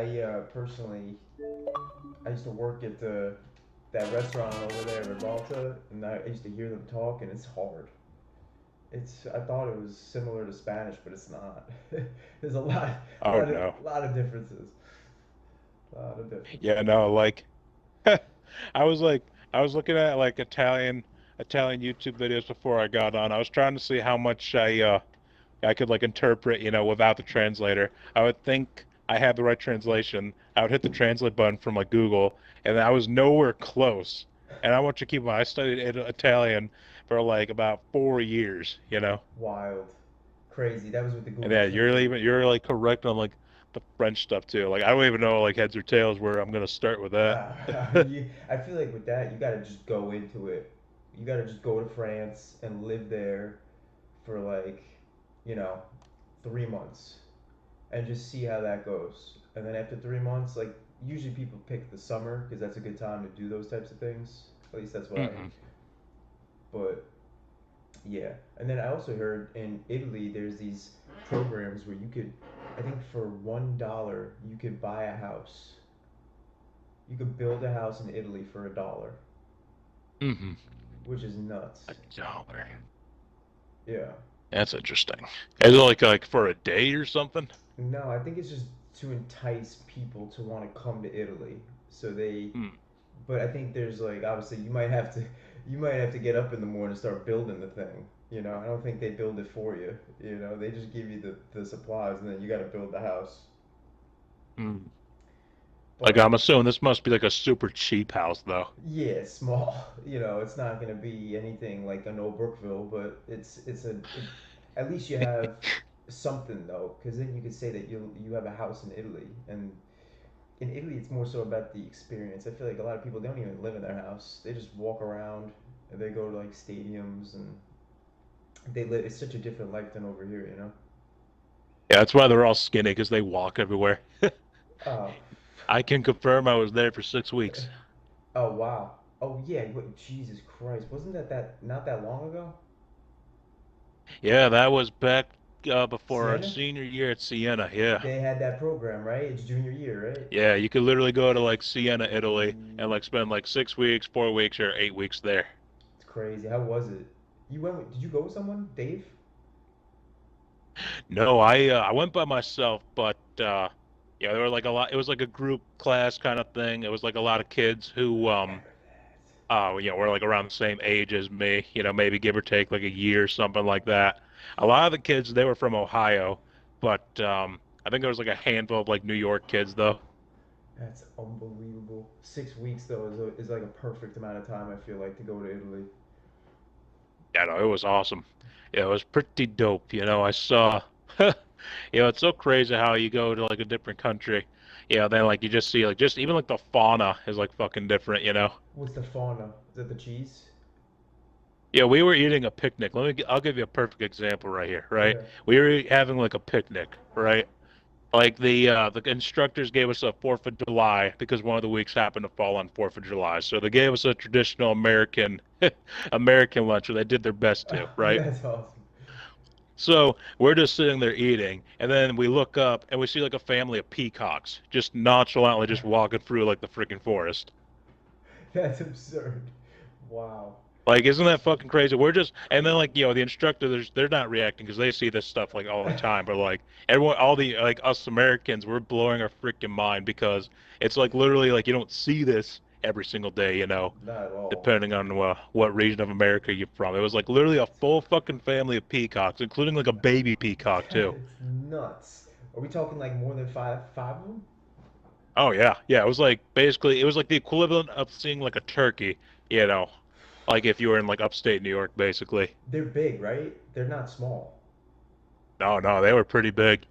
I personally, I used to work at the that restaurant over there, Ribalta, and I used to hear them talk, and it's hard. I thought it was similar to Spanish, but it's not. There's Oh no. lot of differences. A lot of differences. Yeah, no, like I was like I was looking at like Italian YouTube videos before I got on. I was trying to see how much I could like interpret, without the translator. I would think I had the right translation. I would hit the translate button from like Google, and I was nowhere close. And I want you to keep in mind, I studied Italian for like about 4 years. Wild, crazy. That was with the And Google yeah, Translate. you're like correct on like the French stuff too. Like I don't even know like heads or tails where I'm gonna start with that. I feel like with that, you gotta just go into it. You gotta just go to France and live there for like, you know, 3 months and just see how that goes. And then after 3 months, like usually people pick the summer because that's a good time to do those types of things. At least that's what I. Mm-mm. But yeah, and then I also heard in Italy there's these programs where you could, I think for $1 you could buy a house. You could build a house in Italy for $1, Mm-hmm. which is nuts. $1. Yeah. That's interesting. Is it like for a day or something? No, I think it's just to entice people to want to come to Italy. So they, Hmm. but I think there's like obviously you might have to get up in the morning and start building the thing. I don't think they build it for you. They just give you the supplies and then you got to build the house. Hmm. Like But I'm assuming this must be like a super cheap house though. yeah, it's small. It's not gonna be anything like a No Brookville, but at least you have something though, because then you could say that you have a house in Italy, and in Italy it's more so about the experience. I feel like a lot of people don't even live in their house; they just walk around, and they go to like stadiums, and they live. It's such a different life than over here. Yeah, that's why they're all skinny because they walk everywhere. Oh, I can confirm I was there for 6 weeks. oh wow. Oh yeah. Jesus Christ! Wasn't that not that long ago? Yeah, that was back before our Sienna? senior year at Siena. Yeah. They had that program, right? It's junior year, right? Yeah, you could literally go to like Siena, Italy, and like spend like 6 weeks, 4 weeks, or 8 weeks there. It's crazy. How was it? Did you go with someone, Dave? No, I went by myself, but yeah, there were like a lot. It was like a group class kind of thing. It was like a lot of kids who I remember were like around the same age as me. Maybe give or take like a year, something like that. A lot of the kids they were from Ohio, but I think there was like a handful of like New York kids though. that. That's unbelievable. 6 weeks though is like a perfect amount of time. I feel like to go to Italy. Yeah, no, it was awesome. Yeah, it was pretty dope. I saw, it's so crazy how you go to like a different country. Then like you just see like just even like the fauna is like fucking different. What's the fauna? Is it the cheese? Yeah, we were eating a picnic. I'll give you a perfect example right here, right? Okay. We were having like a picnic, right? Like the instructors gave us a 4th of July because one of the weeks happened to fall on 4th of July. So they gave us a traditional American American lunch, or they did their best to, right? That's awesome. So we're just sitting there eating, and then we look up and we see like a family of peacocks just nonchalantly just walking through like the freaking forest. That's absurd. Wow. Like, isn't that fucking crazy? And then like, the instructor, they're not reacting because they see this stuff like all the time. But like, everyone, all the like us Americans, we're blowing our freaking mind because it's like literally like you don't see this every single day, Not at all. depending on what region of America you're from. It was like literally a full fucking family of peacocks, including like a baby peacock too. That's nuts. Are we talking like more than five of them? Oh yeah, yeah. It was like the equivalent of seeing like a turkey, you know, like if you were in like upstate New York, basically. They're big, right? They're not small. No, no, they were pretty big.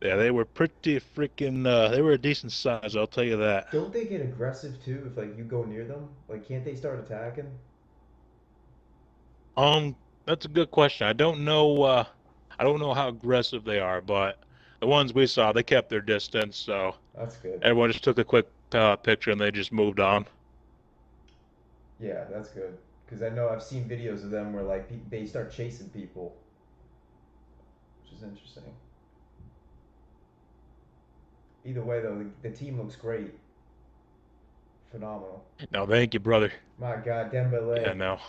Yeah, they were pretty freaking. They were a decent size, I'll tell you that. Don't they get aggressive too if like you go near them? Like can't they start attacking? That's a good question. I don't know. I don't know how aggressive they are, but the ones we saw, they kept their distance, so That's good. everyone just took a quick picture and they just moved on. Yeah, that's good. Because I know I've seen videos of them where like they start chasing people, which is interesting. Either way, though, the team looks great, phenomenal. No, thank you, brother. My God, Yeah, Dembele, no.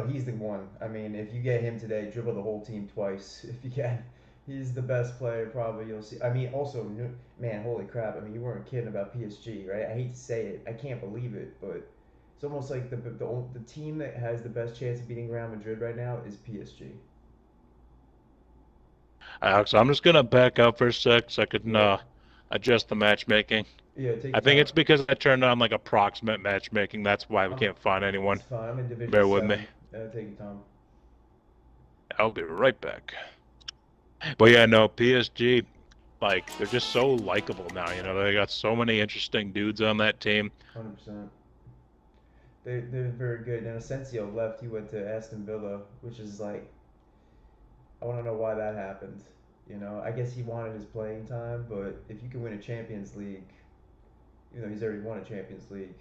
he's the one. I mean, if you get him today, dribble the whole team twice. If you can, he's the best player probably you'll see. I mean, also, man, holy crap! I mean, you weren't kidding about PSG, right? I hate to say it, I can't believe it, but it's almost like the team that has the best chance of beating Real Madrid right now is PSG. Alex, I'm just gonna back out for a sec so I can Yeah, adjust the matchmaking. yeah. Take I your think time. it's because I turned on like approximate matchmaking. That's why we I'm. can't find It's anyone. fine. I'm in Division Bear with me. 7. Take your time. I'll be right back. But yeah, no, PSG, like they're just so likable now. They got so many interesting dudes on that team. 100%. They're very good. And Asensio left. He went to Aston Villa, which is like I want to know why that happened. I guess he wanted his playing time, but if you can win a Champions League, he's already won a Champions League.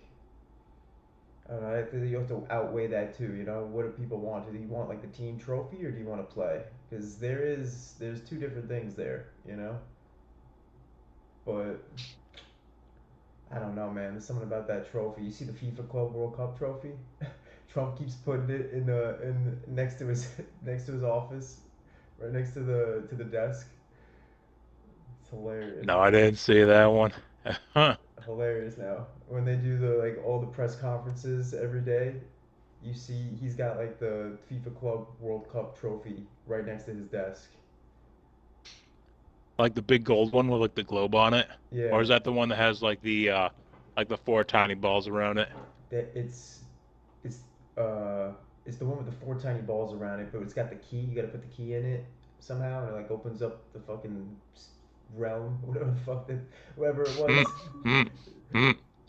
I don't know. I think you have to outweigh that too. What do people want? Do you want like the team trophy or do you want to play? Because there's two different things there. But I don't know, man. There's something about that trophy. You see the FIFA Club World Cup trophy? Trump keeps putting it in next to his next to his office, right next to the desk. It's hilarious. No, I didn't see that one. Huh. Hilarious now. When they do the like all the press conferences every day, you see he's got like the FIFA Club World Cup trophy right next to his desk. Like the big gold one with like the globe on it, or Yeah, is that the one that has like the four tiny balls around it? that it's uh it's the one with the four tiny balls around it, but it's got the key. You gotta put the key in it somehow, and it like opens up the fucking realm, whatever the fuck that whoever it Hmm. was. Hmm. Hmm.